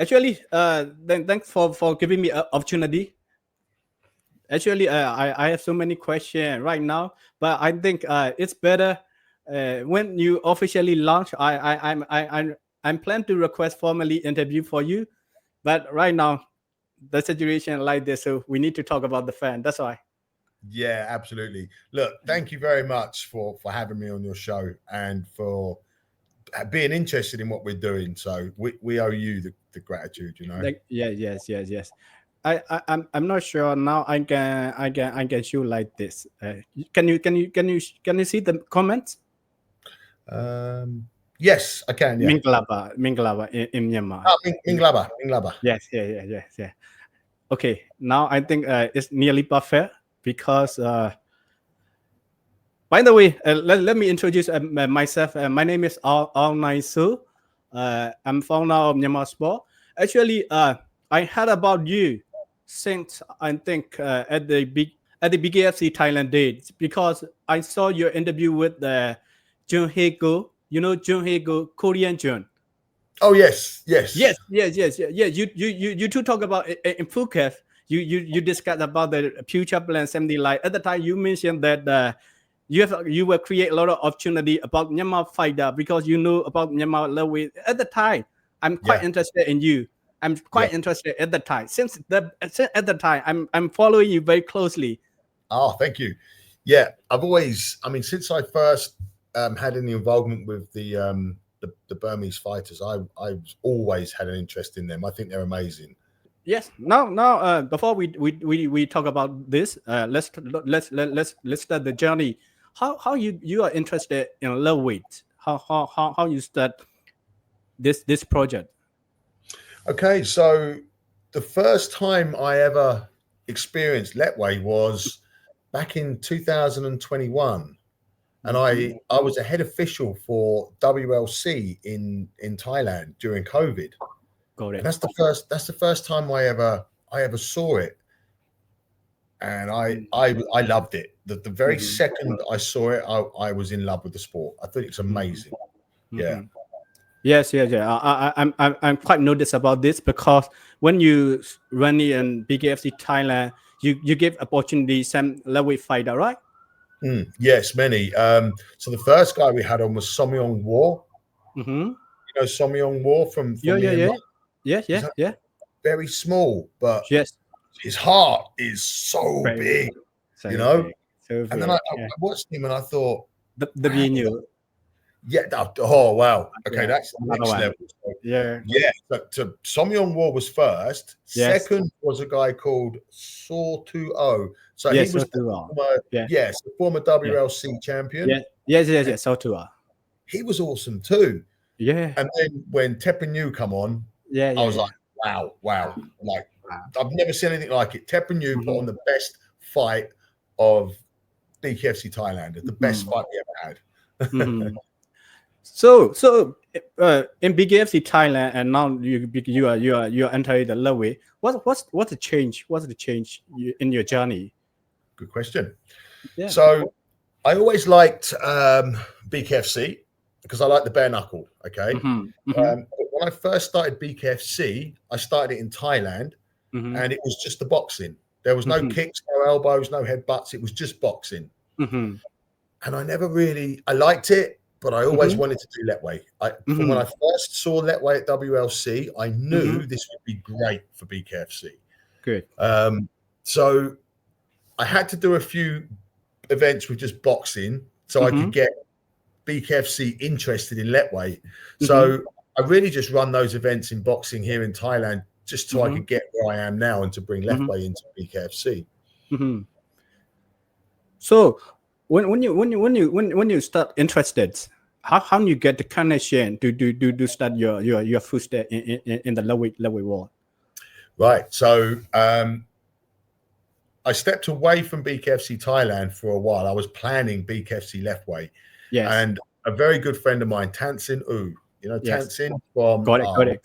Actually, thanks for giving me an opportunity. Actually, I have so many questions right now, but I think it's better when you officially launch. I'm plan to request formally interview for you, but right now the situation like this, so we need to talk about the fan. That's why. Yeah, absolutely. Look, thank you very much for having me on your show and for being interested in what we're doing. So we owe you the gratitude, you know. Like yes. I'm not sure now. I can show like this. Can you see the comments? Yes, I can. Yeah. Minglaba in Myanmar. Oh, Minglaba, Minglaba. Yes, yeah. Okay, now I think it's nearly perfect because. By the way, let me introduce myself. My name is Al Naisu. I'm founder of Myanmar Sport. Actually, I heard about you since I think at the BKFC Thailand days because I saw your interview with Jun Hae-go. You know Jun Hae-go, Korean Jun. Oh yes. Yeah. You two talk about in Phuket. You discussed about the future plan, something like at the time you mentioned that you will create a lot of opportunity about Myanmar fighter because you know about Myanmar Lethwei. At the time, I'm quite interested in you. I'm quite interested at the time. Since at the time, I'm following you very closely. Oh, thank you. Yeah, I mean, since I first had any involvement with the Burmese fighters, I've always had an interest in them. I think they're amazing. Yes. Now, before we talk about this, let's start the journey. How you are interested in Lethwei? How you start this project? Okay, so the first time I ever experienced Lethwei was back in 2021, and I was a head official for WLC in Thailand during COVID. Got it. And that's the first time I ever saw it, and I loved it. The very second I saw it, I was in love with the sport. I thought it's amazing. Yeah. Yes. I'm quite noticed about this because when you run in BKFC Thailand, you give opportunity some Lethwei fighter, right? Yes, many. So the first guy we had on was Somyong War. Mm-hmm. You know Somyong War from Yeah. Myanmar? Yeah. Very small, but Yes. his heart is so Very big, so you know. big. So And then big. I watched him and I thought, The wow, venue. yeah, oh wow, okay, Yeah. that's the next level. So, Yeah. but to Somyong War was first. Yes. Second was a guy called Saw 2-0. So Yes. he was So too. the former WLC champion. Yes. So too. He was awesome too. Yeah. And then when Teppanyou come on, Yeah. I was like, wow. Like, I've never seen anything like it. Teppanyou put on the best fight of BKFC Thailand, the best fight we ever had. So in BKFC Thailand, and now you are entering the Lethwei. What's the change? What's the change in your journey? Good question. Yeah. So I always liked BKFC because I like the bare knuckle. Okay. But when I first started BKFC, I started it in Thailand, and it was just the boxing. There was no kicks, no elbows, no headbutts. It was just boxing. And I liked it, but I always wanted to do Lethwei. From when I first saw Lethwei at WLC, I knew this would be great for BKFC. Good. So I had to do a few events with just boxing so I could get BKFC interested in Lethwei. So I really just run those events in boxing here in Thailand just so I could get where I am now and to bring Lethwei into BKFC. So when you start interested, how do you get the connection to start your footstep in the Lethwei world? Right. So I stepped away from BKFC Thailand for a while. I was planning BKFC Lethwei. Yes. And a very good friend of mine, Tansin U, you know, Tansin from Got it.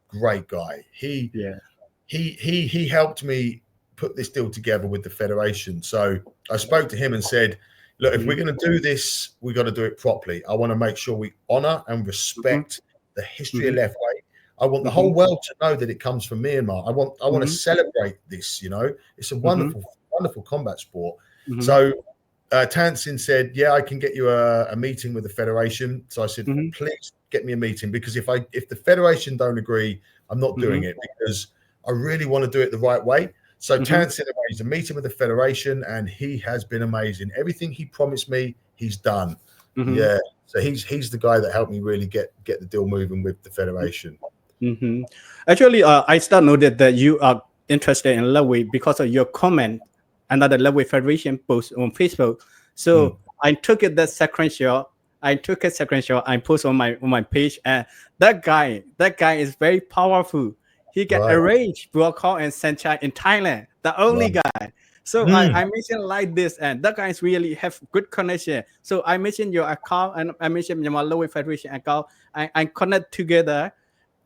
Great guy. He helped me put this deal together with the federation. So I spoke to him and said, look, if we're going to do this, we got to do it properly. I want to make sure we honor and respect the history of Lethwei. I want the whole world to know that it comes from Myanmar. I want to celebrate this. You know, it's a wonderful combat sport. So Tansin said, yeah, I can get you a meeting with the federation. So I said, please get me a meeting, because if the federation don't agree, I'm not doing it, because I really want to do it the right way. So Tansin arranged a meeting with the federation, and he has been amazing. Everything he promised me, he's done. Yeah. So he's the guy that helped me really get the deal moving with the federation. Actually, I started noted that you are interested in Lethwei because of your comment under the Lethwei Federation post on Facebook. So I took it that screenshot. I post on my page, and that guy is very powerful. He can arrange broadcast and Senchai in Thailand. The only guy. So I mentioned like this, and that guys really have good connection. So I mentioned your account, and I mentioned your Lethwei Federation account. I connect together,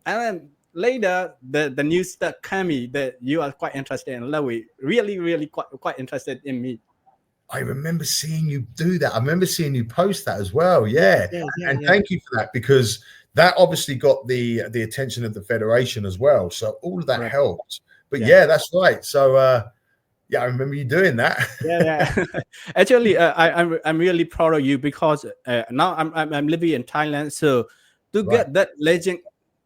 and then later the news that came that you are quite interested in Lethwei. Really quite interested in me. I remember seeing you do that. I remember seeing you post that as well. Yeah. Thank you for that, because that obviously got the attention of the federation as well. So all of that helped. But yeah, that's right. So yeah, I remember you doing that. Actually, I'm really proud of you, because now I'm living in Thailand. So to get that legend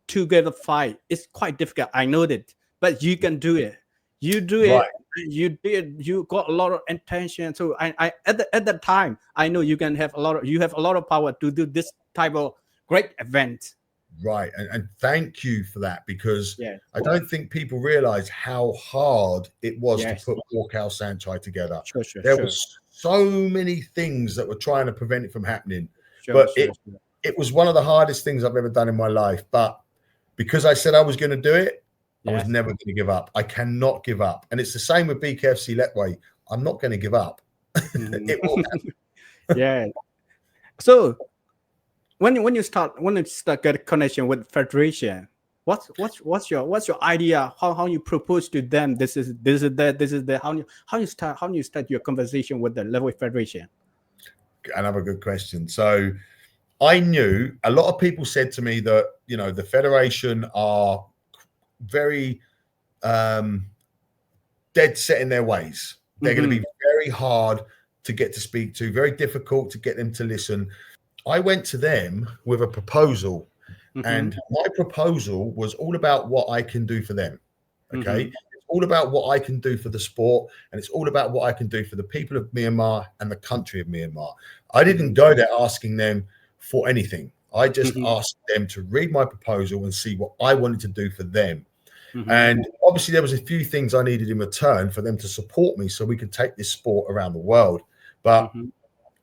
to get a fight, it's quite difficult. I know that, but you can do it. You do it. You got a lot of intention. So I at that time, I know you can have you have a lot of power to do this type of great event. Right. And thank you for that, because I don't think people realize how hard it was to put Walkout Sanchai together. There was so many things that were trying to prevent it from happening. It was one of the hardest things I've ever done in my life. But because I said I was going to do it, I was never going to give up. I cannot give up. And it's the same with BKFC Lethwei. I'm not going to give up. It will happen. So when you start get a connection with federation, what's your idea? How you propose to them? This is that. How you start your conversation with the Lethwei Federation? Another good question. So I knew a lot of people said to me that, you know, the federation are very dead set in their ways. They're going to be very hard to get to speak to, very difficult to get them to listen. I went to them with a proposal, and my proposal was all about what I can do for them. Okay. It's all about what I can do for the sport, and it's all about what I can do for the people of Myanmar and the country of Myanmar. I didn't go there asking them for anything. I just asked them to read my proposal and see what I wanted to do for them. And obviously there was a few things I needed in return for them to support me so we could take this sport around the world. But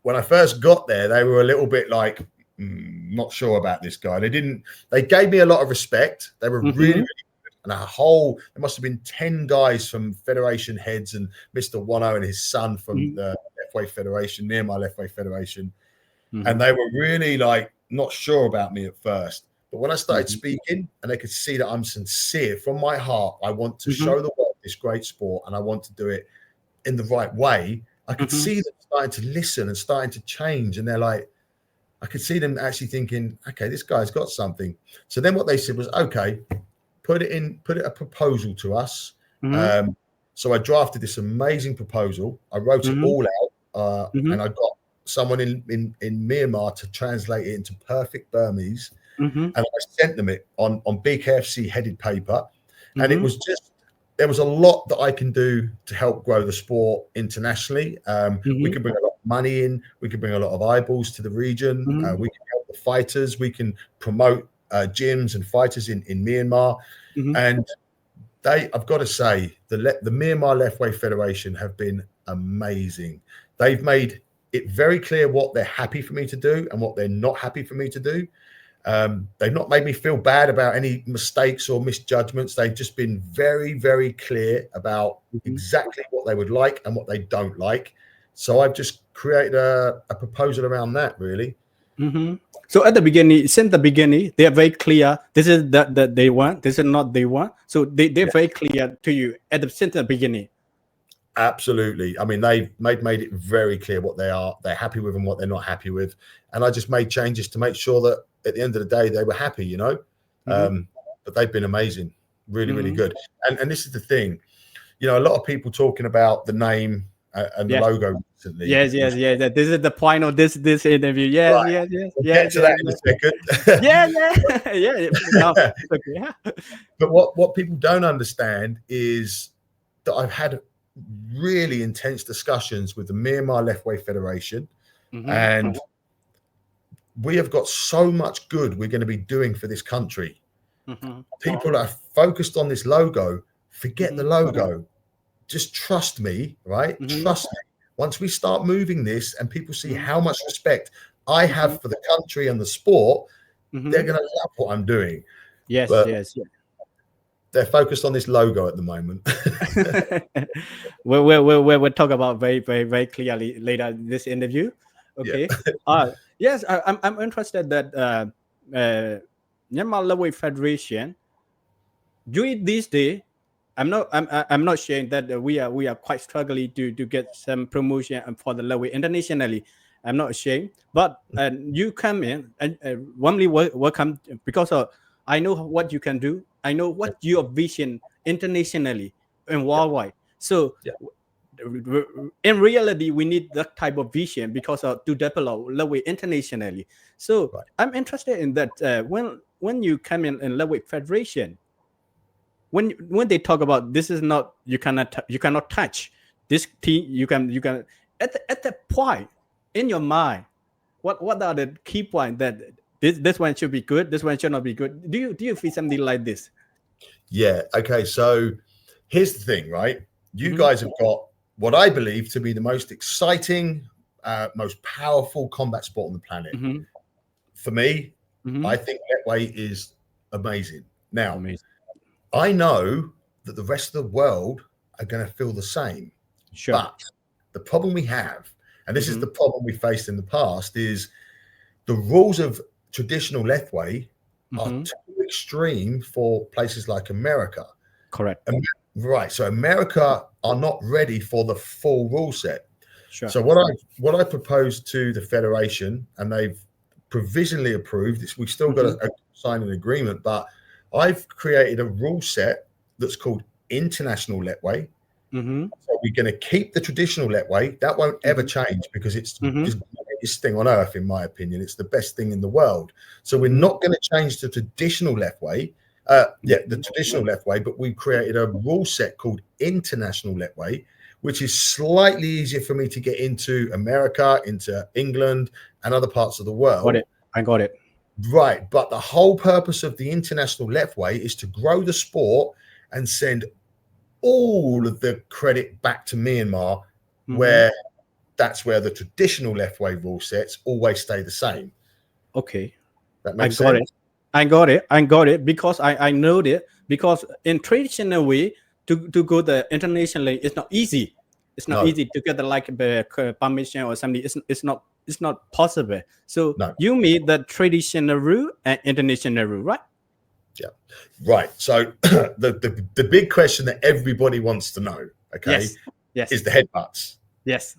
when I first got there, they were a little bit like, not sure about this guy. They gave me a lot of respect. They were really good. And there must have been 10 guys from Federation heads and Mr. Wano and his son from the Lethwei Federation, Myanmar Lethwei Federation. And they were really like not sure about me at first. But when I started speaking, and they could see that I'm sincere from my heart, I want to show the world this great sport, and I want to do it in the right way. I could see them starting to listen and starting to change. And they're like, I could see them actually thinking, okay, this guy's got something. So then what they said was, okay, put a proposal to us. So I drafted this amazing proposal. I wrote it all out, and I got someone in Myanmar to translate it into perfect Burmese. And I sent them it on BKFC headed paper. And it was just, there was a lot that I can do to help grow the sport internationally. We can bring a lot of money in. We can bring a lot of eyeballs to the region. We can help the fighters. We can promote gyms and fighters in Myanmar. And I've got to say, the Myanmar Lethwei Federation have been amazing. They've made it very clear what they're happy for me to do and what they're not happy for me to do. They've not made me feel bad about any mistakes or misjudgments. They've just been very, very clear about exactly what they would like and what they don't like. So I've just created a proposal around that, really. So at the beginning, since the beginning, they are very clear. This is that they want. This is not they want. So they're very clear to you since the beginning. Absolutely. I mean, they've made it very clear what they're happy with and what they're not happy with. And I just made changes to make sure that at the end of the day, they were happy, you know. but they've been amazing, really good. And this is the thing, you know, a lot of people talking about the name and the logo recently. Yes. This is the point of this interview. Yes, right. yes. We'll get to that in a second. Yeah. No, okay. But what people don't understand is that I've had really intense discussions with the Myanmar Lethwei Federation, and we have got so much good we're going to be doing for this country. People are focused on this logo. Forget the logo. Just trust me, right? Trust me. Once we start moving this and people see how much respect I have for the country and the sport, they're going to love what I'm doing. Yes. They're focused on this logo at the moment. We'll talk about very clearly later in this interview. Okay. Yes, I'm interested that Myanmar Lethwei Federation during this day. I'm not saying that we are quite struggling to get some promotion for the Lethwei internationally. I'm not ashamed, but you come in and warmly welcome, because I know what you can do. I know what your vision internationally and worldwide. So in reality, we need that type of vision because to develop Lethwei internationally. So I'm interested in that when you come in Lethwei Federation, when they talk about this is not, you cannot touch this team, you can at that point in your mind, what are the key points that this one should be good, this one should not be good? Do you feel something like this? Yeah. Okay. So here's the thing, right? You guys have got what I believe to be the most exciting, most powerful combat sport on the planet. For me, I think Lethwei is amazing. Now, I know that the rest of the world are going to feel the same. Sure. But the problem we have, and this is the problem we faced in the past, is the rules of traditional Lethwei are too extreme for places like America. Correct. Right. So America are not ready for the full rule set. Sure. So what I proposed to the Federation, and they've provisionally approved this, we've still got to sign an agreement, but I've created a rule set that's called International Lethwei. So we're going to keep the traditional Lethwei. That won't ever change because it's the greatest thing on earth, in my opinion. It's the best thing in the world. So we're not going to change the traditional Lethwei. The traditional Lethwei, but we created a rule set called International Lethwei, which is slightly easier for me to get into America, into England, and other parts of the world. I got it. Right. But the whole purpose of the International Lethwei is to grow the sport and send all of the credit back to Myanmar, where that's where the traditional Lethwei rule sets always stay the same. Okay. That makes sense. I got it because I know it, because in traditional way to go the internationally, it's not easy. It's not easy to get the permission or something. It's not possible. So you mean the traditional rule and international rule, right? Yeah. Right. So the big question that everybody wants to know, okay, is the headbutts. Yes.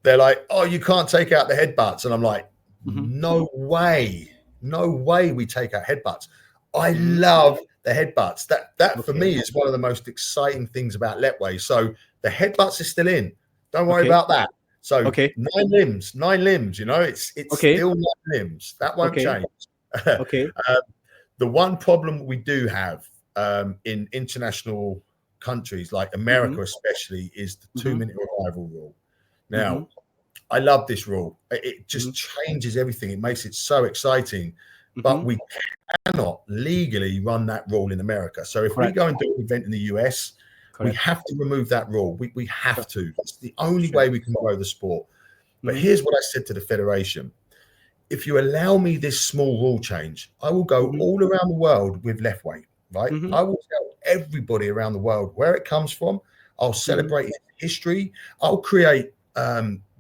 They're like, oh, you can't take out the headbutts. And I'm like, no way we take out headbutts. I love the headbutts. That for me is one of the most exciting things about Lethwei. So the headbutts are still in. Don't worry about that. So 9 limbs, you know, it's still 9 limbs. That won't change. Okay. The one problem we do have in international countries like America especially is the 2-minute revival rule. Now, I love this rule. It just changes everything. It makes it so exciting. But we cannot legally run that rule in America. So if we go and do an event in the US, we have to remove that rule. We have to. It's the only way we can grow the sport. But here's what I said to the Federation. If you allow me this small rule change, I will go all around the world with Lethwei, right? I will tell everybody around the world where it comes from. I'll celebrate its history. I'll create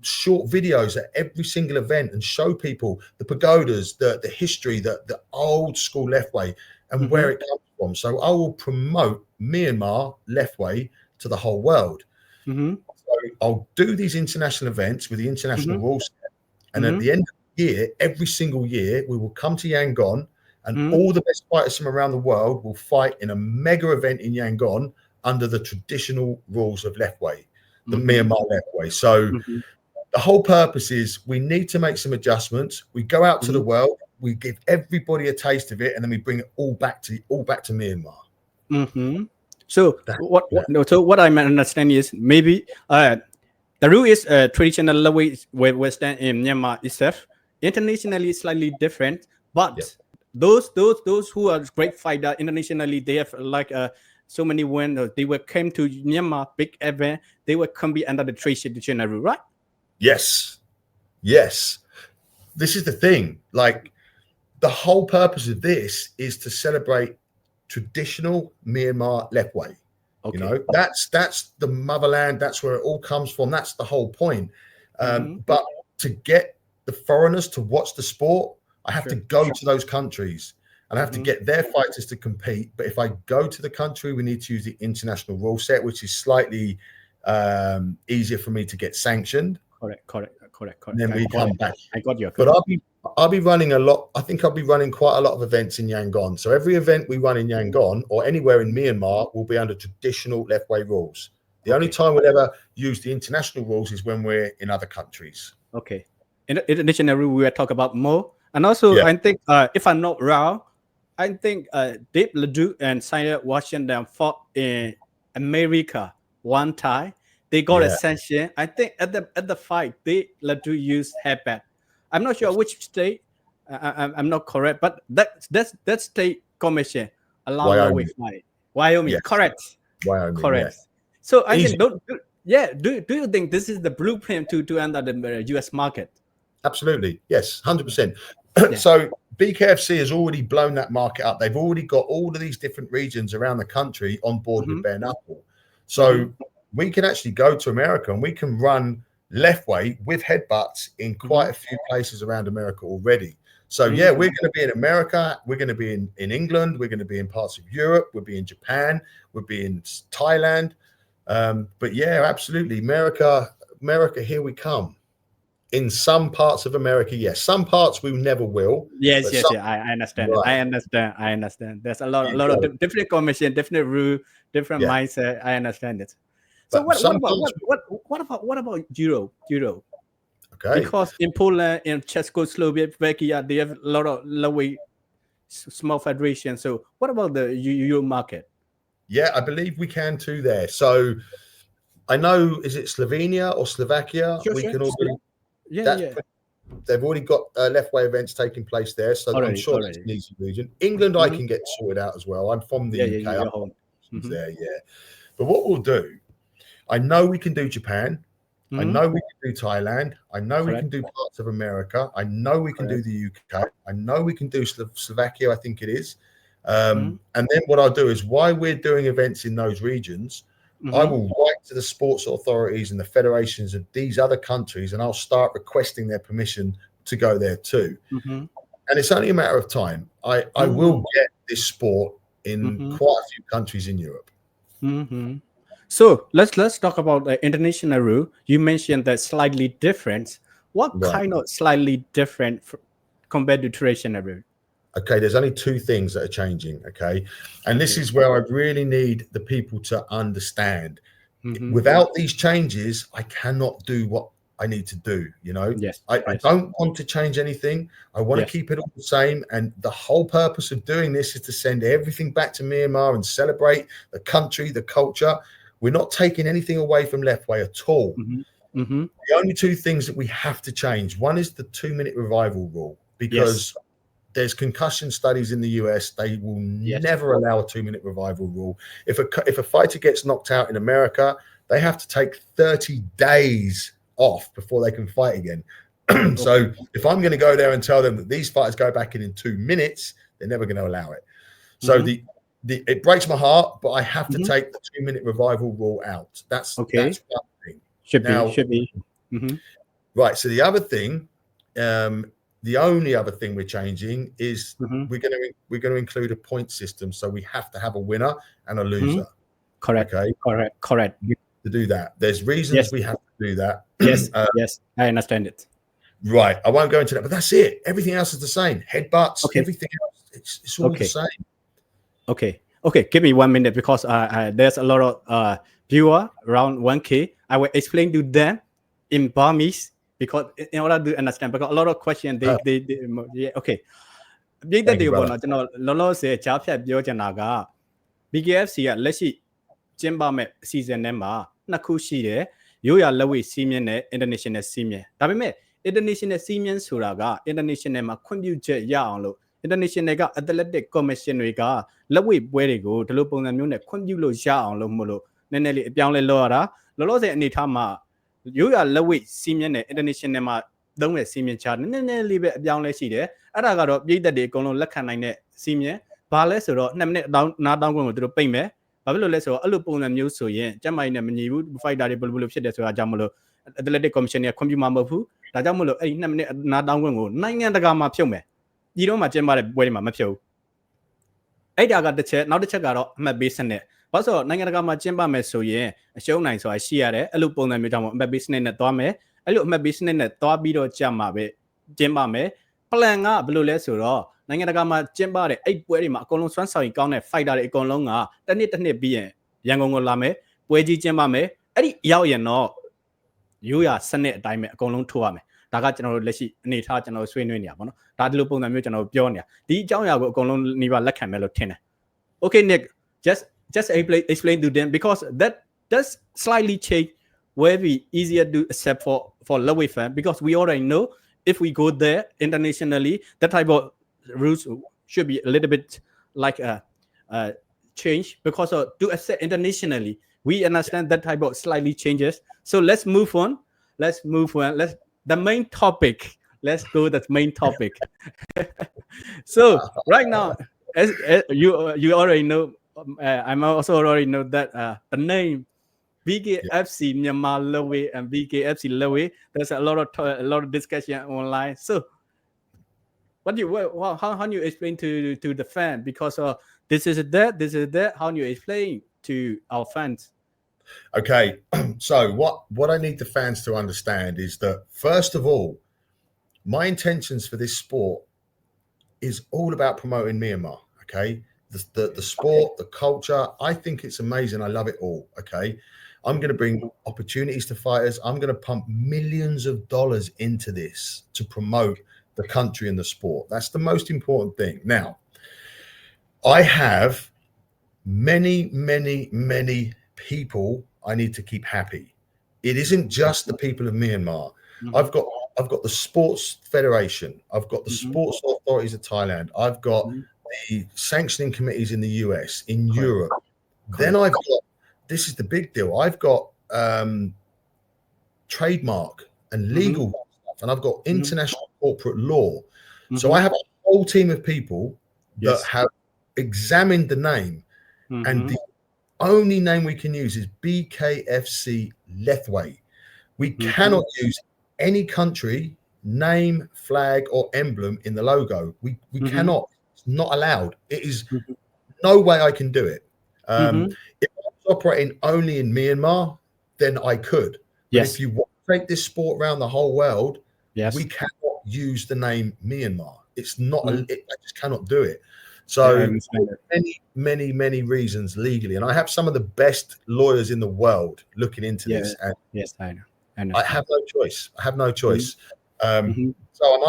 short videos at every single event and show people the pagodas, the history, the old school Lethwei and where it comes from. So I will promote Myanmar Lethwei to the whole world. So I'll do these international events with the international rules, and at the end of the year, every single year, we will come to Yangon and all the best fighters from around the world will fight in a mega event in Yangon under the traditional rules of Lethwei, the Myanmar Lethwei. So the whole purpose is we need to make some adjustments. We go out to the world, we give everybody a taste of it, and then we bring it all back to Myanmar. So what I understand is maybe the rule is traditional Lethwei will stand in Myanmar itself. Internationally, slightly different, but those who are great fighter internationally, they have like so many when they will come to Myanmar big event, they will come be under the traditional rule, right? Yes. This is the thing. Like the whole purpose of this is to celebrate traditional Myanmar Lethwei. You know, that's the motherland. That's where it all comes from. That's the whole point. But to get the foreigners to watch the sport, I have to go to those countries and I have to get their fighters to compete. But if I go to the country, we need to use the international rule set, which is slightly easier for me to get sanctioned. Correct. And then we come back. I got you. But I'll be running a lot. I think I'll be running quite a lot of events in Yangon. So every event we run in Yangon or anywhere in Myanmar will be under traditional Lethwei rules. The only time we'll ever use the international rules is when we're in other countries. Okay. In the international rule, we will talk about more. And also, I think, if I'm not wrong, I think Dave Leduc and Sire Washington fought in America one time. They got a sanction. I think at the fight, they Leduc use headband. I'm not sure which state. I'm not correct, but that state commission allowed Lethwei fight. Wyoming, correct. Wyoming, correct. So I think, do you think this is the blueprint to enter the US market? Absolutely, yes, 100%. So BKFC has already blown that market up. They've already got all of these different regions around the country on board with bare knuckle. So we can actually go to America and we can run Lethwei with headbutts in quite a few places around America already. So we're going to be in America, we're going to be in England, we're going to be in parts of Europe, we'll be in Japan, we'll be in Thailand. But yeah, absolutely, America, here we come. In some parts of America, yes. Some parts we never will. Yes. I understand. Right. I understand. There's a lot of different commission, different rule, different mindset. I understand it. So what about Europe? Okay. Because in Poland, in Czechoslovakia, they have a lot of Lethwei small federations. So what about the Euro market? Yeah, I believe we can too there. So I know, is it Slovenia or Slovakia? Can all do. They've already got Lethwei events taking place there, so I'm sure it's an easy region. England, I can get sorted out as well. I'm from the UK. There, But what we'll do, I know we can do Japan. I know we can do Thailand. I know we can do parts of America. I know we can do the UK. I know we can do Slovakia, I think it is. And then what I'll do is, while we're doing events in those regions, I will write to the sports authorities and the federations of these other countries, and I'll start requesting their permission to go there too. And it's only a matter of time. I will get this sport in quite a few countries in Europe. So let's talk about the international rule. You mentioned that slightly different. What kind of slightly different compared to traditional rule? Okay, there's only two things that are changing, okay? And this is where I really need the people to understand. Without these changes, I cannot do what I need to do, you know? I don't want to change anything. I want to keep it all the same. And the whole purpose of doing this is to send everything back to Myanmar and celebrate the country, the culture. We're not taking anything away from Lethwei at all. The only two things that we have to change, one is the 2-minute revival rule, because there's concussion studies in the US. They will never allow a 2-minute revival rule. If a fighter gets knocked out in America, they have to take 30 days off before they can fight again. So if I'm going to go there and tell them that these fighters go back in 2 minutes, they're never going to allow it. So it breaks my heart, but I have to take the 2-minute revival rule out. That's one thing. Should be. Right. So the other thing, the only other thing we're changing is we're going to include a point system. So we have to have a winner and a loser. Correct. Okay. Correct. To do that, there's reasons we have to do that. Yes. I understand it. Right. I won't go into that, but that's it. Everything else is the same. Headbutts, everything else It's all the same. Okay. Give me 1 minute because there's a lot of viewer around 1K. I will explain to them in Burmese because in order to understand because a lot of questions they yeah, okay. ပြည်သက်တွေပေါ့နော်ကျွန်တော်လောလောဆယ်ကြားဖြတ်ပြောချင်တာက BKFC ကလက်ရှိကျင်းပမဲ့အစီအစဉ်ထဲမှာနှစ်ခုရှိတယ်ရိုးရာလက်ဝဲစီးမြင့်နဲ့ international စီးမြင့်ဒါပေမဲ့ international စီးမြင့်ဆိုတာက international မှာခွင့်ပြုချက်ရအောင်လို့ international က athletic commission တွေကလက်ဝဲပွဲတွေကိုဒီလိုပုံစံမျိုးနဲ့ခွင့်ပြုလို့ရအောင်လို့မလို့နည်းနည်းလေးအပြောင်းလဲလုပ်ရတာလောလောဆယ်အနေထားမှာရိုးရာလက်ဝဲစီးမြင့်နဲ့ international မှာသုံးတဲ့စီးမြင့်ချာနည်းနည်းလေးပဲအပြောင်းလဲရှိတယ်အဲ့ဒါကတော့ပြည်သက်တွေအကုန်လုံးလက်ခံနိုင်တဲ့စီးမြင့်ဘာလဲဆိုတော့2မိနစ်နားတောင်းခွင့်ကိုသူတို့ပိတ်မယ်ဘာဖြစ်လို့လဲဆိုတော့အဲ့လိုပုံစံမျိုးဆိုရင်ကျမ်းမာရေးနဲ့မညီဘူး fighter တွေဘယ်လိုဖြစ်တယ်ဆိုတာကြောင့်မလို့ athletic commission ကခွင့်ပြုမှာမဟုတ်ဘူးဒါကြောင့်မလို့အဲ့ဒီ2မိနစ်နားတောင်းခွင့်ကိုနိုင်ငံတကာမှာဖြုတ်မယ်ဒီတော့မှကျင်းပတဲ့ပွဲတွေမှာမဖြုတ်ဘူးအဲ့ဒါကတစ်ချက်နောက်တစ်ချက်ကတော့အမှတ်ပေးစနစ်ဘာလို့ဆိုတော့နိုင်ငံတကာမှာကျင်းပမယ်ဆိုရင်အရှုံးနိုင်ဆိုတာရှိရတယ်အဲ့လိုပုံစံမျိုးကြောင့်အမှတ်ပေးစနစ်နဲ့သွားမယ်အဲ့လိုအမှတ်ပေးစနစ်နဲ့သွားပြီးတော့ကြာမှာပဲကျင်းပမယ် plan ကဘယ်လိုလဲဆိုတော့နိုင်ငံတကာမှာကျင်းပတဲ့အဲ့ပွဲတွေမှာအကုန်လုံးစွမ်းဆောင်ရည်ကောင်းတဲ့ fighter တွေအကုန်လုံးကတစ်နှစ်ပြီးရင်ရန်ကုန်ကိုလာမယ်ပွဲကြီးကျင်းပမယ်အဲ့ဒီရောက်ရင်တော့ရိုးရာစနစ်အတိုင်းပဲအကုန်လုံးထိုးရမယ်ဒါကကျွန်တော်တို့လက်ရှိအနေထားကျွန်တော်ဆွေးနွေးနေတာပေါ့နော်ဒါဒီလိုပုံစံမျိုးကျွန်တော်ပြောနေတာဒီအကြောင်းအရာကိုအကုန်လုံးနေပါလက်ခံမယ်လို့ထင်တယ် Okay Nick just explain to them because that does slightly change where we easier to accept for Lethwei fan because we already know if we go there internationally that type of rules should be a little bit like a change because to accept internationally we understand that type of slightly changes so let's move on let's the main topic let's go to the main topic so right now as you already know I'm also already know that the name BKFC Myanmar Lethwei and BKFC Lethwei there's a lot of discussion online so how do you explain to the fan because this is that how do you explain to our fans okay so what I need the fans to understand is that first of all my intentions for this sport is all about promoting Myanmar okay the sport the culture I think it's amazing I love it all okay I'm going to bring opportunities to fighters I'm going to pump millions of dollars into this to promote the country and the sport that's the most important thing now I have many people I need to keep happy it isn't just the people of Myanmar I've got the sports federation I've got the sports authorities of Thailand I've got the sanctioning committees in the US in Europe then I've got this is the big deal I've got trademark and legal stuff and I've got international corporate law so I have a whole team of people that have examined the name and the only name we can use is BKFC Lethwei we cannot use any country name flag or emblem in the logo we cannot it's not allowed it is no way I can do it if I was operating only in Myanmar then I could but if you want to take this sport around the whole world we cannot use the name Myanmar it's not I just cannot do it so many reasons legally and I have some of the best lawyers in the world looking into this and I know I have no choice so I'm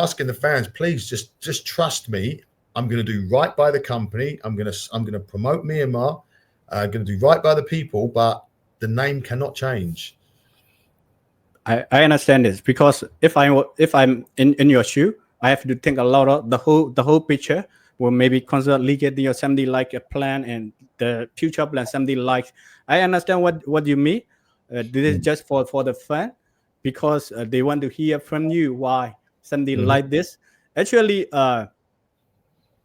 asking the fans please just trust me I'm going to do right by the company I'm going to promote Myanmar I'm going to do right by the people but the name cannot change I understand this because if I'm in your shoe I have to think a lot of the whole picture or maybe consider legally or something like a plan and the future plan something like I understand what you mean this is just for the fan because they want to hear from you why something like this actually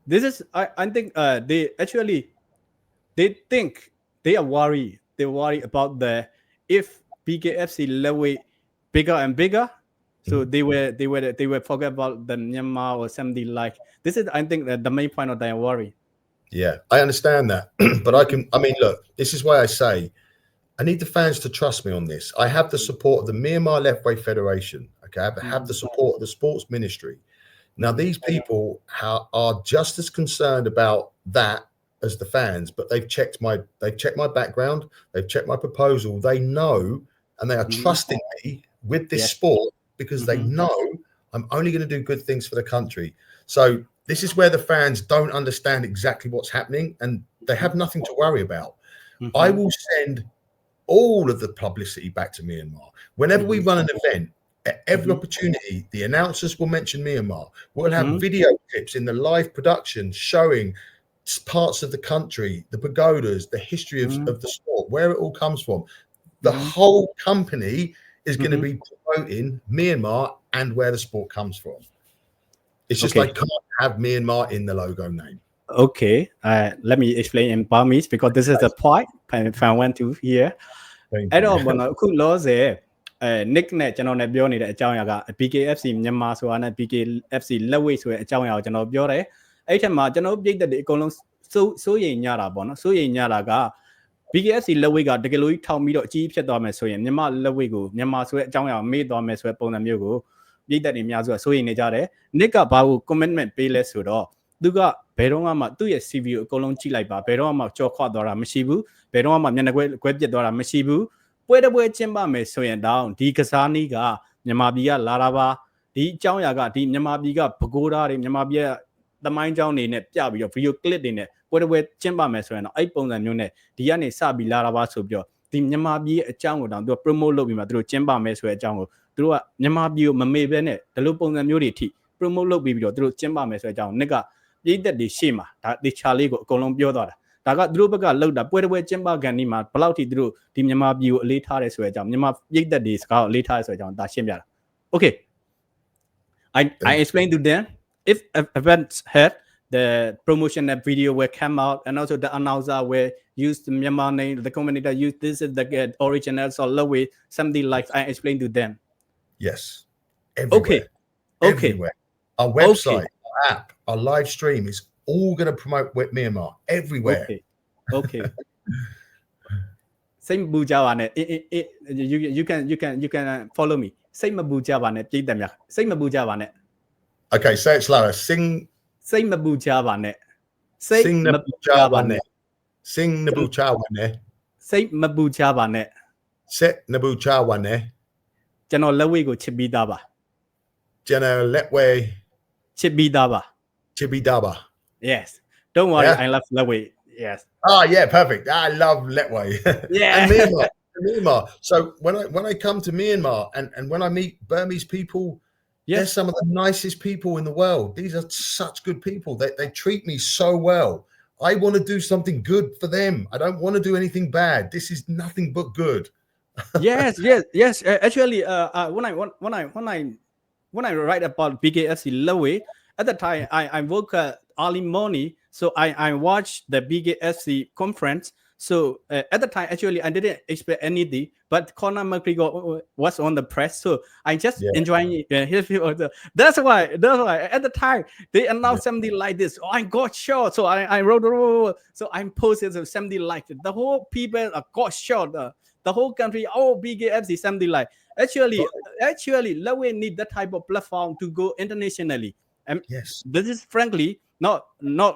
this is I think they think they are worried about the if BKFC Lethwei bigger and bigger so they were forget about the Myanmar or something like this is I think the main point of their worry yeah I understand that but I mean look this is why I say I need the fans to trust me on this I have the support of the Myanmar Lethwei Federation okay I have the support of the sports ministry Now, these people are just as concerned about that as the fans, but they've checked my background, they've checked my proposal. They know, and they are trusting me with this sport because they know I'm only going to do good things for the country. So this is where the fans don't understand exactly what's happening, and they have nothing to worry about. I will send all of the publicity back to Myanmar. Whenever we run an event, at every opportunity, the announcers will mention Myanmar. We'll have video clips in the live production showing parts of the country, the pagodas, the history of the sport, where it all comes from. The whole company is going to be promoting Myanmar and where the sport comes from. It's just like can't have Myanmar in the logo name. Okay, let me explain in Burmese because this is the point if I want to hear. I don't want to lose Nick နဲ့ကျွန်တော်နဲ့ပြောနေတဲ့အကြောင်းအရာက BKFC မြန်မာဆိုတာနဲ့ BKFC Lethwei ဆိုတဲ့အကြောင်းအရာကိုကျွန်တော်ပြောတယ်အဲ့ထက်မှာကျွန်တော်ပြည်သက်တွေအကုန်လုံးစိုးရိမ်ညတာပေါ့နော်စိုးရိမ်ညတာက BKFC Lethwei ကတကယ်လို့ထောင်ပြီးတော့အကြီးဖြစ်သွားမယ်ဆိုရင်မြန်မာ Lethwei ကိုမြန်မာဆိုတဲ့အကြောင်းအရာကိုမေ့သွားမယ်ဆိုတဲ့ပုံစံမျိုးကိုပြည်သက်တွေအများစုကစိုးရိမ်နေကြတယ် Nick ကဘာကို commitment ပေးလဲဆိုတော့သူကဘယ်တော့မှသူ့ရဲ့ CV ကိုအကုန်လုံးကြည့်လိုက်ပါဘယ်တော့မှကြော်ခွသွားတာမရှိဘူးဘယ်တော့မှမျက်နှာကွဲပြစ်သွားတာမရှိဘူးပွဲတစ်ပွဲကျင်းပမယ်ဆိုရင်တောင်ဒီကစားနည်းကမြန်မာပြည်ကလာတာပါဒီအကြောင်းအရာကဒီမြန်မာပြည်ကဘကိုးသားတွေမြန်မာပြည်ကသမိုင်းကြောင်းတွေနဲ့ပြပြီးတော့ video clip တွေနဲ့ပွဲတစ်ပွဲကျင်းပမယ်ဆိုရင်တော့အဲ့ပုံစံမျိုးနဲ့ဒီကနေစပြီးလာတာပါဆိုပြီးတော့ဒီမြန်မာပြည်ရဲ့အကြောင်းကိုတောင်သူက promote လုပ်ပြီးမှသူတို့ကျင်းပမယ်ဆိုတဲ့အကြောင်းကိုသူတို့ကမြန်မာပြည်ကိုမမေ့ဘဲနဲ့ဒီလိုပုံစံမျိုးတွေအထိ promote လုပ်ပြီးတော့သူတို့ကျင်းပမယ်ဆိုတဲ့အကြောင်း Nick ကပြည်သက်တွေရှေ့မှာဒါဒီချာလေးကိုအကုန်လုံးပြောသွားတာဒါကသူတို့ဘက်ကလောက်တာပွဲတစ်ပွဲကျင်းပကန်ဒီမှာဘယ်လောက်ထိသူတို့ဒီမြန်မာပြည်ကိုအလေးထားတယ်ဆိုတဲ့အကြောင်းမြန်မာပြည်သက်တွေစကားကိုအလေးထားတယ်ဆိုတဲ့အကြောင်းဒါရှင်းပြတာ Okay I explained to them if events had the promotional video will come out and also the announcer will use the Myanmar name the commentator use this is the original so Lethwei something like I explained to them yes everywhere. Okay everywhere. Our website our app our live stream is all going to promote Myanmar everywhere. Okay. Same buja ပါနဲ့ you can follow me. စိတ်မပူကြပါနဲ့ပြည်သက်များစိတ်မပူကြပါနဲ့ Okay, say it slower. Sing စိတ်မပူကြပါနဲ့ Sing na buja wane. Sing na buja wane. စိတ်မပူကြပါနဲ့ Set na buja wane. ကျွန်တော်လက်ဝဲကိုချစ်ပြီးသားပါ Jana Lethwei ချစ်ပြီးသားပါ Chibidaba. Yes. Don't worry, I love Lethwei. Yes. Oh yeah, perfect. I love Lethwei. Yeah. And Myanmar. So when I come to Myanmar and when I meet Burmese people, they're some of the nicest people in the world. These are such good people. They treat me so well. I want to do something good for them. I don't want to do anything bad. This is nothing but good. yes. Actually, when I write about BKFC Lethwei, at the time I woke up early morning, so I watched the BKFC conference. So at the time, actually, I didn't expect anything, but Conor McGregor was on the press, so I just enjoying his view. That's why at the time they announced something like this. Oh, I got shot, so I wrote, so I posted something like that. The whole people got shot. The whole country, BKFC, something like. Actually, Lethwei need that type of platform to go internationally. And this is frankly not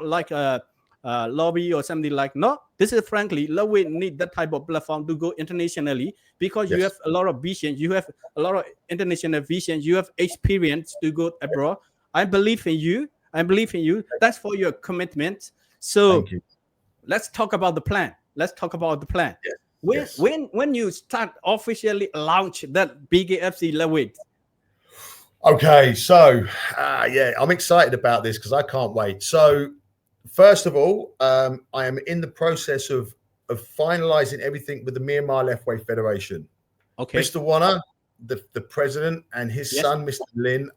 like a lobby or something like. No, this is frankly Lethwei need that type of platform to go internationally because you have a lot of vision, you have a lot of international vision, you have experience to go abroad. I believe in you. Thanks for your commitment. So let's talk about the plan. When you start officially launch that BKFC Lethwei. Okay, so I'm excited about this because I can't wait. So first of all, I am in the process of finalizing everything with the Myanmar Lethwei Federation. Okay. Mr. Warner, the president, and his son, Mr. Lin.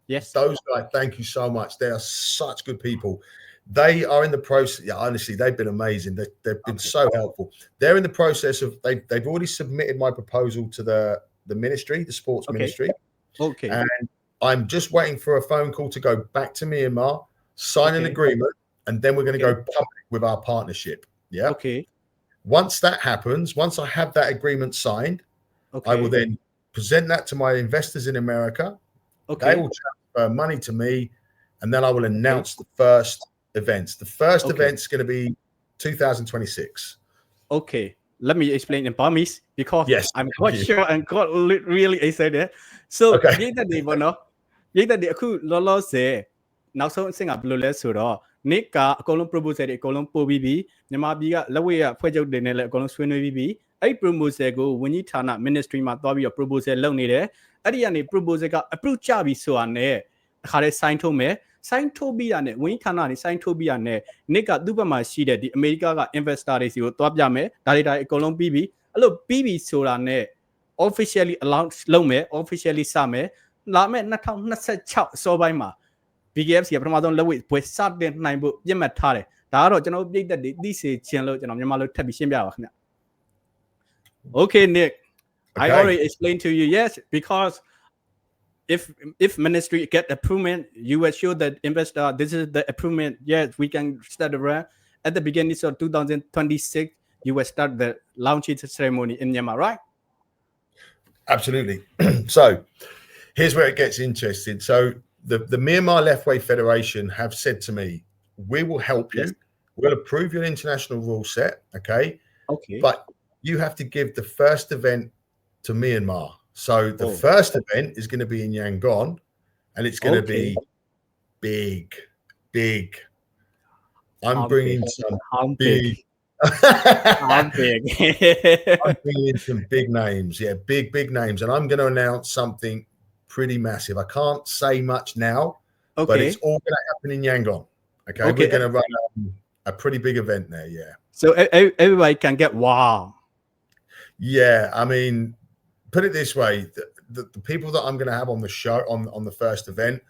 Yes. Those guys, thank you so much. They are such good people. They are in the process. Yeah, honestly, they've been amazing. They've been so helpful. They're in the process of they've already submitted my proposal to the ministry, the sports ministry. Okay. And I'm just waiting for a phone call to go back to Myanmar, sign an agreement, and then we're going to go public with our partnership. Yeah. Okay. Once that happens, once I have that agreement signed, I will then present that to my investors in America. Okay. They will transfer money to me, and then I will announce the first events. The first event's going to be 2026. Okay, let me explain in Burmese because yes, I'm quite sure and got really excited. So ပြည်သက်တွေပေါ့နော်ပြည်သက်တွေအခုလောလောဆယ်နောက်ဆုံးအဆင့်ကဘယ်လိုလဲဆိုတော့နေ့ကအကုန်လုံး proposal တွေအကုန်လုံးပို့ပြီးပြီမြန်မာပြည်ကလက်ဝဲရဖွဲ့ချုပ်တွေနဲ့လည်းအကုန်လုံးဆွေးနွေးပြီးပြီအဲ့ proposal ကိုဝန်ကြီးဌာန ministry မှာသွားပြီးတော့ proposal လုပ်နေတယ်အဲ့ဒီကနေ proposal က approve ကြပြီဆိုတာနဲ့အခါလေး sign ထုတ်မယ်ဆိုင်းထိုးပြီးတာနဲ့ဝန်ကြီးဌာနနေဆိုင်းထိုးပြီးတာနဲ့နေ့ကသူ့ဘက်မှာရှိတဲ့ဒီအမေရိကက investor တွေစီကိုတွားပြမယ်ဒါတွေအကုန်လုံးပြီးပြီအဲ့လိုပြီးပြီဆိုတာနဲ့ officially announce လုပ်မယ် officially စမယ်လာမယ့်2026အစောပိုင်းမှာ BKFC ကပထမဆုံးလက်ဝဲပွဲစတင်နိုင်ဖို့ပြတ်မှတ်ထားတယ်ဒါကတော့ကျွန်တော်ပြည်သက်တွေသိစေချင်လို့ကျွန်တော်မြန်မာလိုထပ်ပြီးရှင်းပြပါခင်ဗျ Okay Nick I already explained to you yes because if ministry get approval you will show that investor this is the approval yes we can start the run at the beginning of 2026 you will start the launching ceremony in Myanmar right absolutely so here's where it gets interesting so the Myanmar Lethwei Federation have said to me we will help you we'll approve your international rule set okay but you have to give the first event to Myanmar so the first event is going to be in Yangon and it's going to be big I'm bringing some big I'm big I'm bringing some big names big names and I'm going to announce something pretty massive I can't say much now but it's all going to happen in Yangon okay we're going to run a pretty big event there so everybody can get wow I mean put it this way the people that I'm going to have on the show on the first event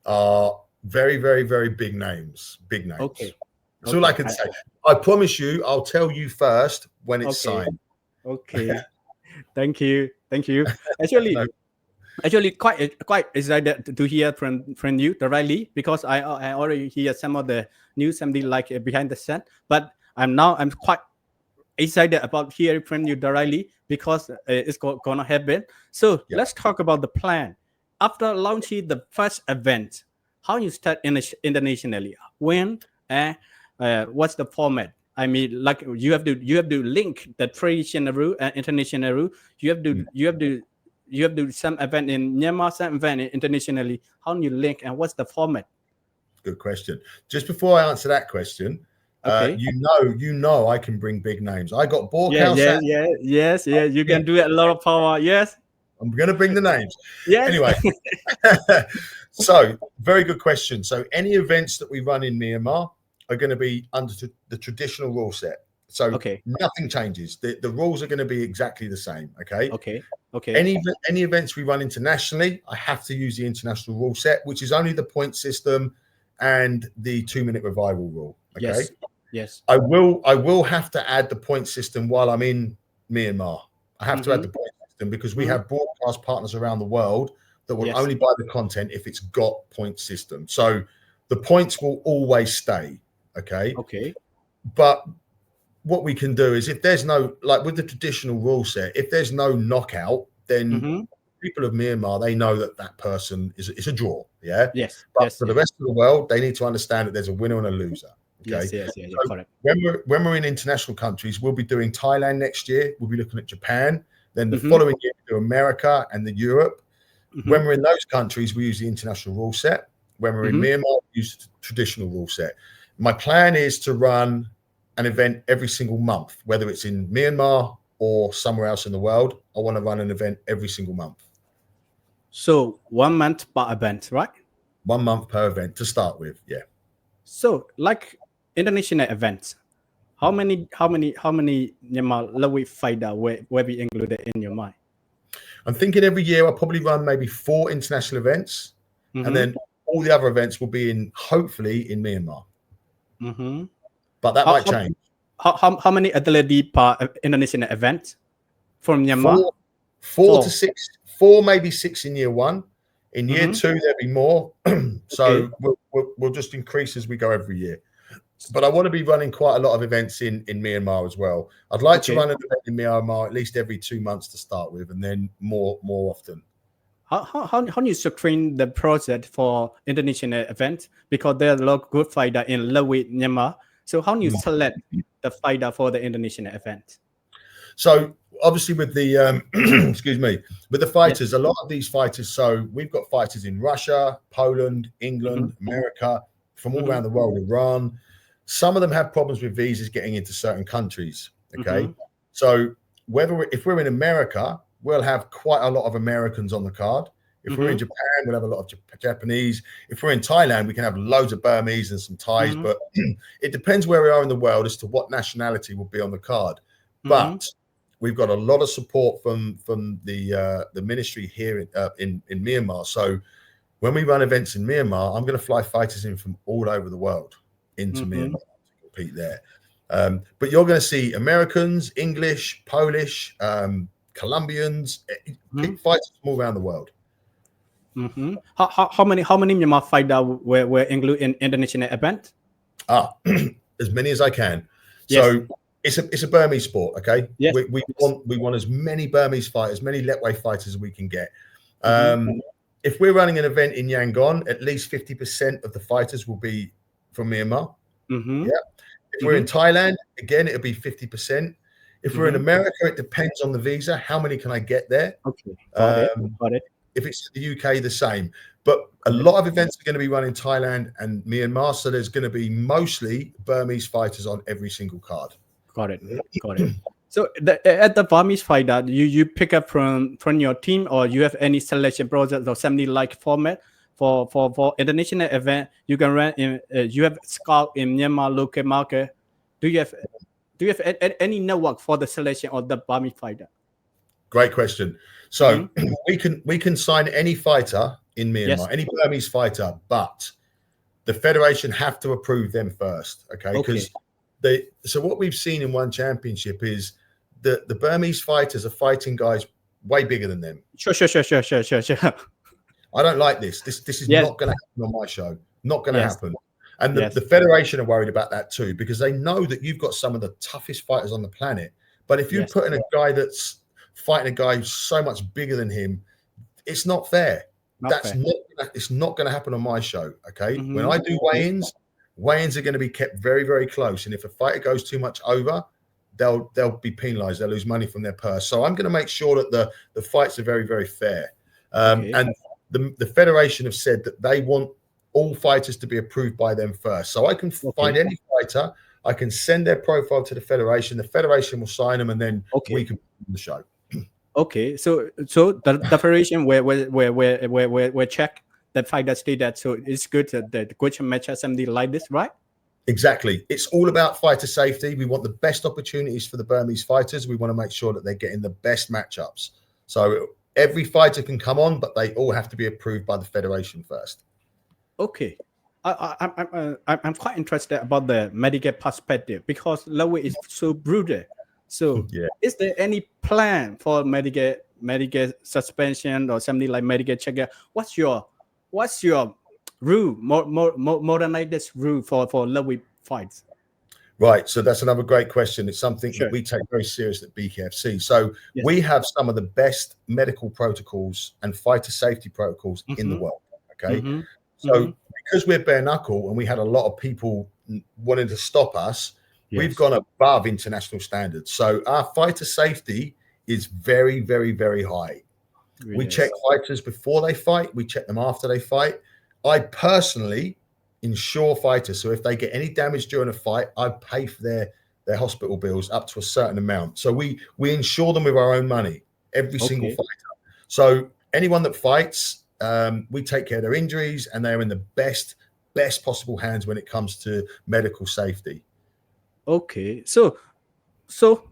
are very big names that's all I can say I promise you I'll tell you first when it's signed thank you actually quite excited to hear from you directly because I already hear some of the news something like behind the scene but I'm quite excited about hearing from you directly because it's gonna happen so let's talk about the plan after launching the first event how you start internationally when and what's the format I mean like you have to link the traditional rule and international rule you have to some event in Myanmar some event internationally how do you link and what's the format good question just before I answer that question you know I can bring big names I got yes you can do a lot of power yes I'm going to bring the names anyway so very good question so any events that we run in Myanmar are going to be under the traditional rule set so nothing changes the rules are going to be exactly the same okay any events we run internationally I have to use the international rule set which is only the point system and the 2-minute revival rule yes I will have to add the point system while I'm in Myanmar I have to add the point system because we have broadcast partners around the world that will only buy the content if it's got point system so the points will always stay okay but what we can do is if there's no like with the traditional rule set if there's no knockout then people of Myanmar they know that person is a draw but for the rest of the world they need to understand that there's a winner and a loser yes correct when we're in international countries we'll be doing Thailand next year we'll be looking at Japan then the following year we do America and the Europe when we're in those countries we use the international rule set when we're in Myanmar we use the traditional rule set my plan is to run an event every single month whether it's in Myanmar or somewhere else in the world I want to run an event every single month so 1 month per event right 1 month per event to start with so like international events how many Myanmar Lethwei fighter will be included in your mind I'm thinking every year I'll probably run maybe 4 international events and then all the other events will be in hopefully in Myanmar but that might change how many athletes per international event from Myanmar 4 to 6 4 maybe 6 in year 1 in year 2 there'll be more so we'll just increase as we go every year but I want to be running quite a lot of events in Myanmar as well I'd like to run an event in Myanmar at least every 2 months to start with and then more often How you screen the process for international events? Because there are a lot of good fighter in Lethwei, Myanmar. So how do you select the fighter for the international event? So obviously with the excuse me, with the fighters, a lot of these fighters. So we've got fighters in Russia, Poland, England, America, from all around the world, Iran. Some of them have problems with visas getting into certain countries. Okay, so if we're in America, we'll have quite a lot of Americans on the card. If we're in Japan, we'll have a lot of Japanese. If we're in Thailand, we can have loads of Burmese and some Thais. But it depends where we are in the world as to what nationality will be on the card. But we've got a lot of support from the ministry here in Myanmar. So when we run events in Myanmar, I'm going to fly fighters in from all over the world into Myanmar to compete there. But you're going to see Americans, English, Polish, Colombians, fighters from all around the world. How many Myanmar fighters were included in international event? As many as I can. So it's a Burmese sport, okay? We want as many Burmese fighters, many Lethwei fighters as we can get. If we're running an event in Yangon, at least 50% of the fighters will be from Myanmar. If we're in Thailand, again, it'll be 50%. If we're in America, it depends on the visa. How many can I get there? Got it. If it's the UK, the same. But a lot of events are going to be run in Thailand and Myanmar, so there's going to be mostly Burmese fighters on every single card. Got it. So at the Burmese fighter, you pick up from your team, or you have any selection process or something like format for international event? You can run in. You have scout in Myanmar local market. Do you have any network for the selection of the Burmese fighter? Great question. So we can sign any fighter in Myanmar, any Burmese fighter, but the federation have to approve them first. Okay, because so what we've seen in one championship is the Burmese fighters are fighting guys way bigger than them. Sure. I don't like this. This is not going to happen on my show. Not going to happen. And the federation are worried about that too, because they know that you've got some of the toughest fighters on the planet. But if you put in a guy that's fighting a guy so much bigger than him, it's not fair. It's not going to happen on my show. Okay. When I do weigh-ins are going to be kept very, very close. And if a fighter goes too much over, they'll be penalized. They'll lose money from their purse. So I'm going to make sure that the fights are very, very fair. And the federation have said that they want all fighters to be approved by them first. So I can find any fighter, I can send their profile to the federation will sign them, and then we can put them on the show. Okay, so the federation where check that fighter state that, so it's good that the coach match something like this, right? Exactly. It's all about fighter safety. We want the best opportunities for the Burmese fighters. We want to make sure that they're getting the best matchups. So every fighter can come on, but they all have to be approved by the federation first. Okay. I'm quite interested about the medical perspective, because Lethwei is so brutal. So is there any plan for medical suspension or something like medical check? What's your rule, modernized rule for Lethwei fights? Right. So that's another great question. It's something that we take very serious at BKFC. So we have some of the best medical protocols and fighter safety protocols in the world. Okay. So because we're bare knuckle and we had a lot of people wanting to stop us, we've gone above international standards. So our fighter safety is very, very, very high. We check fighters before they fight. We check them after they fight. I personally insure fighters. So if they get any damage during a fight, I pay for their hospital bills up to a certain amount. So we insure them with our own money, every single fighter. So anyone that fights, we take care of their injuries, and they're in the best possible hands when it comes to medical safety. Okay, so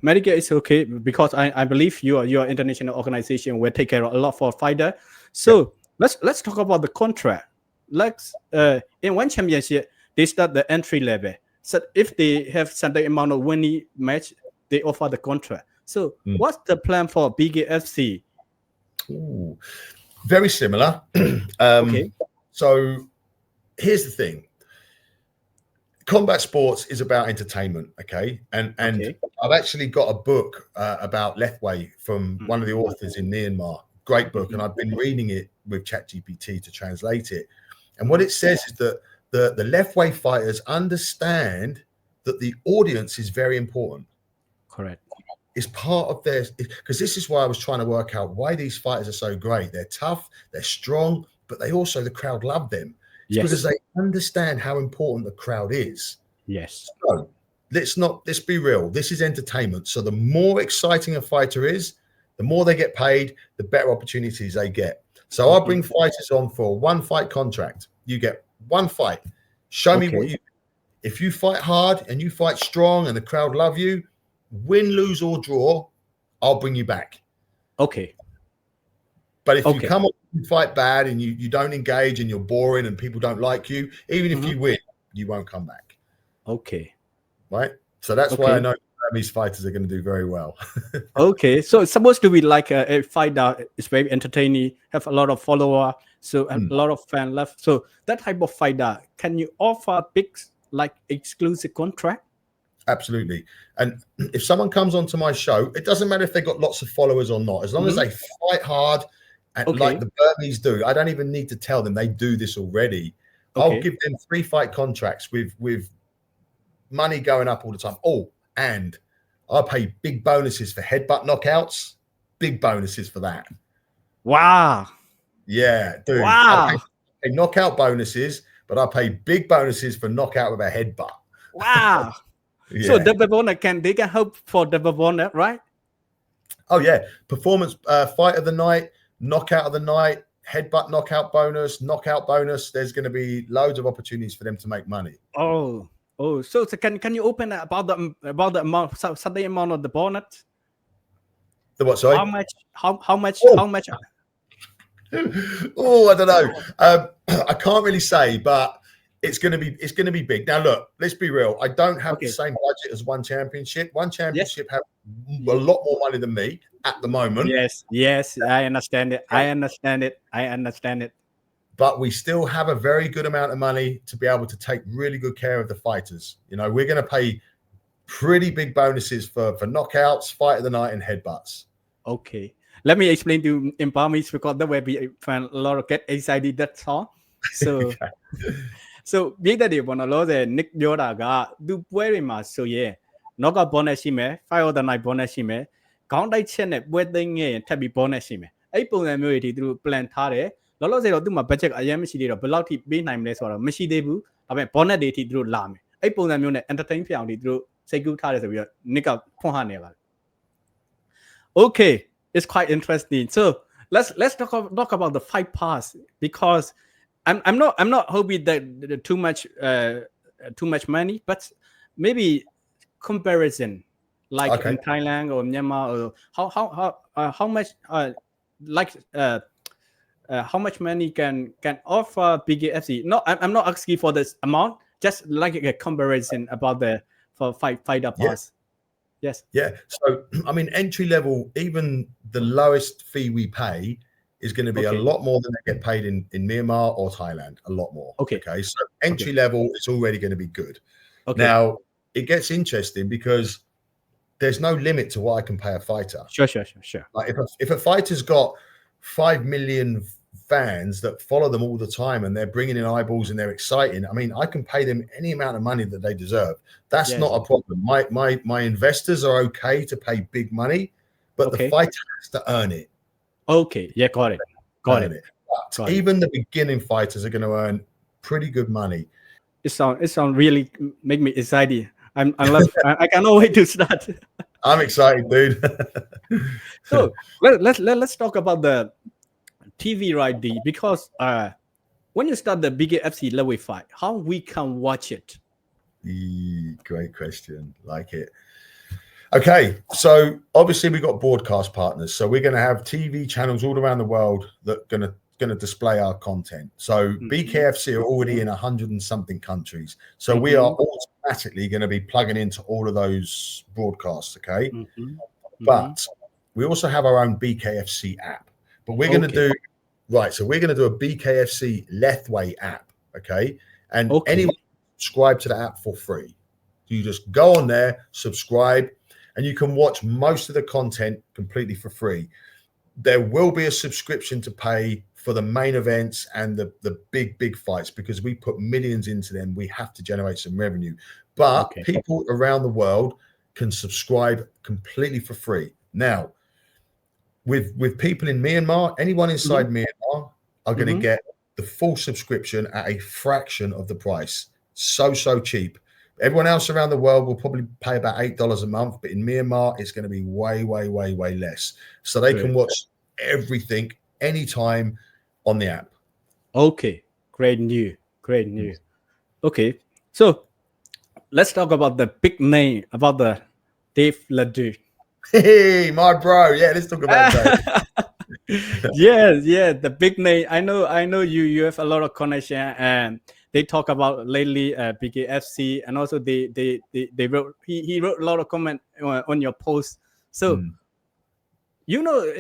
medical is okay, because I believe your international organization will take care of a lot for fighter. So let's talk about the contract. In one championship, they start the entry level. So if they have certain amount of winning match, they offer the contract. So what's the plan for BKFC? Ooh, very similar. So here's the thing. Combat sports is about entertainment, okay? And I've actually got a book about Lethwei from one of the authors in Myanmar. Great book, and I've been reading it with ChatGPT to translate it. And what it says is that the Lethwei fighters understand that the audience is very important. Correct. It's part of their, because this is why I was trying to work out why these fighters are so great. They're tough, they're strong, but they also, the crowd love them. It's because they understand how important the crowd is. Yes. So let's be real. This is entertainment. So the more exciting a fighter is, the more they get paid, the better opportunities they get. So I'll bring fighters on for a 1 fight contract. You get 1 fight. Show me what you, if you fight hard and you fight strong and the crowd love you, win, lose or draw, I'll bring you back. Okay. But if you come on and fight bad and you don't engage and you're boring and people don't like you, even if you win, you won't come back. Okay. Right? So that's why I know these fighters are going to do very well. Okay. So it's supposed to be like a fight that is very entertaining, have a lot of follower, so a lot of fans left. So that type of fight that, can you offer big, like exclusive contract? Absolutely. And if someone comes onto my show, it doesn't matter if they've got lots of followers or not, as long as they fight hard and like the Burmese do. I don't even need to tell them, they do this already. I'll give them 3 fight contracts with money going up all the time. Oh, and I pay big bonuses for headbutt knockouts, big bonuses for that. Wow. Yeah, dude. Wow. I pay knockout bonuses, but I pay big bonuses for knockout with a headbutt. Wow. Yeah. So double bonus, they can hope for double bonus, right? Oh yeah, performance fight of the night, knockout of the night, headbutt knockout bonus, knockout bonus. There's going to be loads of opportunities for them to make money. Oh, so can you open about the amount, certain amount of the bonus? The what? Sorry. How much? Oh, I don't know. I can't really say, but it's going to be big. Now, look, let's be real. I don't have the same budget as One Championship. One Championship have a lot more money than me at the moment. Yes, I understand it. But we still have a very good amount of money to be able to take really good care of the fighters. You know, we're going to pay pretty big bonuses for knockouts, fight of the night, and headbutts. Okay. Let me explain to you in Burmese because the way we find a lot of get excited, that's all. So so biếtတဲ့ဒီပေါ်တော့လောဆယ် Nick ပြောတာကသူပွဲတွေမှာဆိုရင် knockout bonus ရှိမယ် fight of the night bonus ရှိမယ် ခေါင်းတိုက်ချက်နဲ့ပွဲသိမ်းခဲ့ရင်ထပ်ပြီး bonus ရှိမယ်အဲ့ပုံစံမျိုးတွေဒီသူတို့ plan ထားတယ်လောလောဆယ်တော့သူ့မှာ budget အရင်မရှိသေးတော့ဘယ်လောက်ထိပေးနိုင်မလဲဆိုတော့မရှိသေးဘူးဒါပေမဲ့ bonus တွေထိသူတို့လာမယ်အဲ့ပုံစံမျိုးနဲ့ entertain ဖြစ်အောင်ဒီသူတို့စိတ်ကူးထားတယ်ဆိုပြီးတော့ Nick ကဖွင့်ဟနေပါ Okay, it's quite interesting. So let's talk about the fight pass because I'm not hoping that too much money, but maybe comparison like in Thailand or Myanmar or how much how much money can offer BKFC. No, I'm not asking for this amount, just like a comparison about the for fighter pass. Yes. Yeah. So I mean, entry level, even the lowest fee we pay is going to be a lot more than they get paid in Myanmar or Thailand. A lot more. Okay. So entry level, it's already going to be good. Now it gets interesting because there's no limit to what I can pay a fighter. Sure. Like if a fighter's got 5 million fans that follow them all the time and they're bringing in eyeballs and they're exciting, I mean, I can pay them any amount of money that they deserve. That's not a problem. My investors are okay to pay big money, but the fighter has to earn it. Okay, yeah, got it. But even the beginning fighters are going to earn pretty good money. It sound really make me excited. I cannot wait to start. I'm excited, dude. So let's talk about the TV right D because when you start the BKFC Lethwei fight, how we can watch it? Great question. Like it. Okay, so obviously we've got broadcast partners. So we're going to have TV channels all around the world that are going to display our content. So BKFC are already in 100 and something countries. So we are automatically going to be plugging into all of those broadcasts, okay? But we also have our own BKFC app. But we're going to do, so we're going to do a BKFC Lethwei app, okay? And anyone subscribe to the app for free. You just go on there, subscribe, and you can watch most of the content completely for free. there will be a subscription to pay for the main events and the big fights, because we put millions into them. We have to generate some revenue, but people around the world can subscribe completely for free. Now, with people in Myanmar, anyone inside Myanmar are going to get the full subscription at a fraction of the price. So cheap. Everyone else around the world will probably pay about $8 a month, but in Myanmar, it's going to be way less. So they can watch everything anytime on the app. Okay, great news. Okay, so let's talk about the big name, about the Dave Leduc. Hey, my bro. Yeah, let's talk about that. Yeah, the big name. I know you have a lot of connection, and they talk about lately BKFC, and also they wrote he wrote a lot of comment on your post. So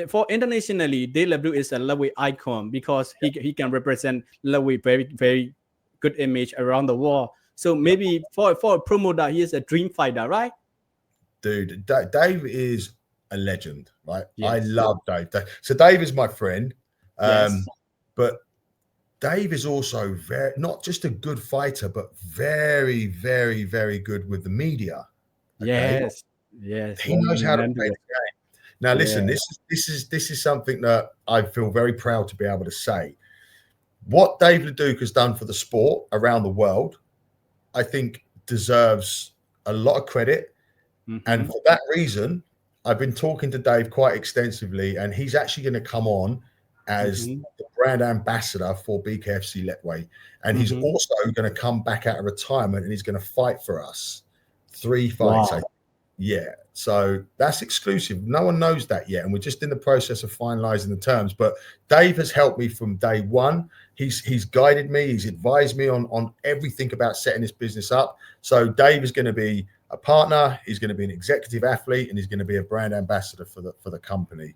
for internationally, Dave Leduc is a Lethwei icon because he can represent Lethwei very good image around the world. So maybe for a promoter, he is a dream fighter, right? Dude, Dave is a legend, right? Yes. I love Dave. So Dave is my friend, but Dave is also not just a good fighter, but very good with the media. Okay? Yes. He knows how to play the game. Now, listen, this is something that I feel very proud to be able to say. What Dave Leduc has done for the sport around the world, I think deserves a lot of credit. And for that reason, I've been talking to Dave quite extensively, and he's actually going to come on as the brand ambassador for BKFC Lethwei. And he's also going to come back out of retirement, and he's going to fight for us. 3 fights. Wow. Yeah. So that's exclusive. No one knows that yet. And we're just in the process of finalizing the terms. But Dave has helped me from day one. He's guided me. He's advised me on everything about setting this business up. So Dave is going to be a partner. He's going to be an executive athlete, and he's going to be a brand ambassador for the company.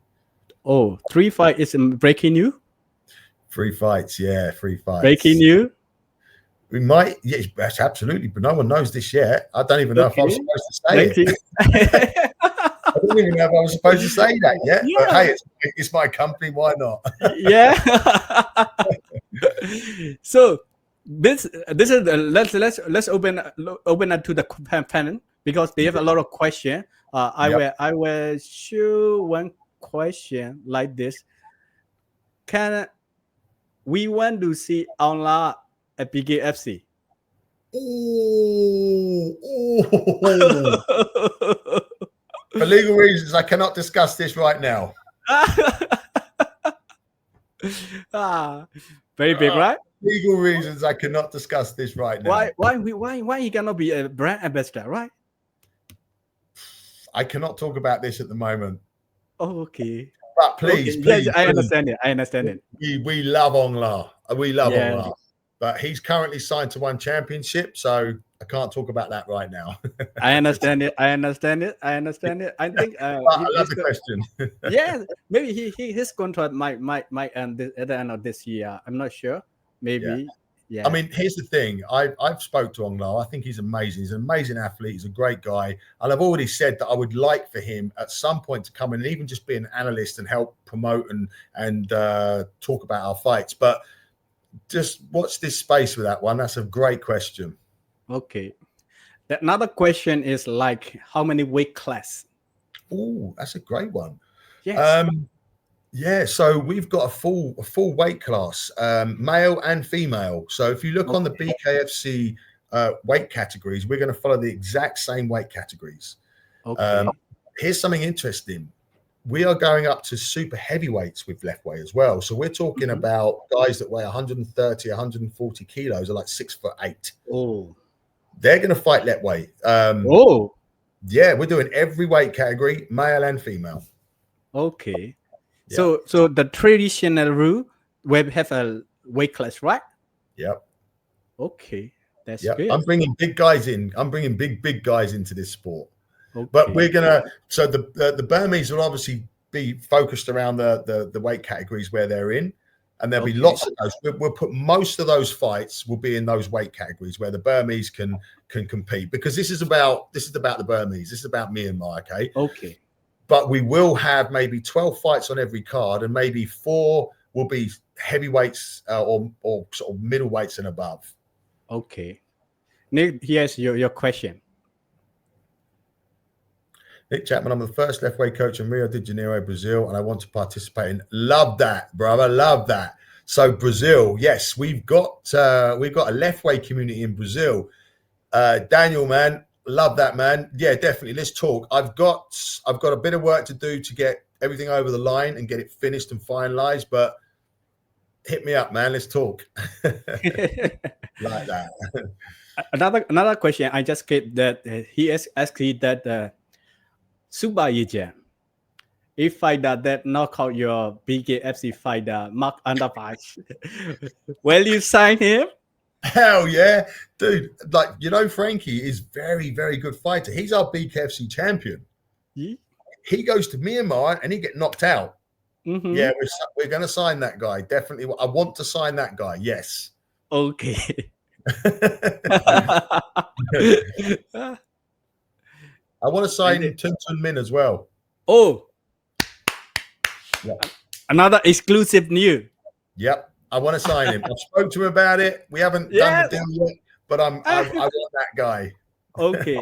Oh, 3 fights is breaking you? 3 fights. Yeah, 3 fights. Breaking you? We might, yes, that's absolutely, but no one knows this yet. I don't even know if I'm supposed to say it. I don't even know if I was supposed to say that yet. Yeah. But hey, it's my company. Why not? Yeah. So this is let's open up to the panel because they have a lot of questions. I will show one question like this. We want to see online at BKFC. For legal reasons, I cannot discuss this right now. Very big, right? Legal reasons, I cannot discuss this right now. Why he cannot be a brand ambassador, right? I cannot talk about this at the moment. Oh, okay. But please, yes, I understand it. We love Ongla. We love Ongla. But he's currently signed to one championship, so I can't talk about that right now. I understand it. I think I love the question. Yeah, maybe his contract might end at the end of this year. I'm not sure. Maybe. Yeah. I mean, here's the thing. I've spoke to Ongla. I think he's amazing. He's an amazing athlete. He's a great guy. And I've already said that I would like for him at some point to come in and even just be an analyst and help promote and talk about our fights. But just watch this space with that one. That's a great question. Okay. Another question is like how many weight class? Oh, that's a great one. Yes. Yeah, so we've got a full weight class, male and female. So if you look on the BKFC weight categories, we're going to follow the exact same weight categories. Okay. Here's something interesting. We are going up to super heavyweights with Lethwei as well. So we're talking about guys that weigh 130, 140 kilos, are like 6'8". Oh. They're going to fight Lethwei. Yeah, we're doing every weight category, male and female. Okay. Yeah. So the traditional rule, we have a weight class, right? Yep. Okay. That's good. I'm bringing big guys in. I'm bringing big guys into this sport. Okay. But we're gonna. So the Burmese will obviously be focused around the weight categories where they're in, and there'll be lots of those. We'll put most of those fights will be in those weight categories where the Burmese can compete, because this is about the Burmese. This is about Myanmar. Okay. Okay. but we will have maybe 12 fights on every card, and maybe 4 will be heavyweights or sort of middleweights and above. Okay. Nick, here's your question. Nick Chapman, I'm the first Lethwei coach in Rio de Janeiro, Brazil, and I want to participate in. Love that, brother. Love that. So Brazil, yes, we've got a Lethwei community in Brazil. Daniel, man, love that, man. Yeah, definitely. Let's talk. I've got a bit of work to do to get everything over the line and get it finished and finalized, but hit me up, man. Let's talk. Like that. Another question I just get that he is asking that Subaija, if fighter that knock out your BKFC fighter Mark Underpass, will you sign him? Hell yeah, dude! Like, you know, Frankie is very, very good fighter. He's our BKFC champion. Yeah. He goes to Myanmar and he get knocked out. Yeah, we're going to sign that guy. Definitely. I want to sign that guy. Yes. Okay. I want to sign Tun Min as well. Oh, yeah. Another exclusive news. Yep, I want to sign him. I've spoke to him about it. We haven't done the deal yet, but I want that guy. Okay.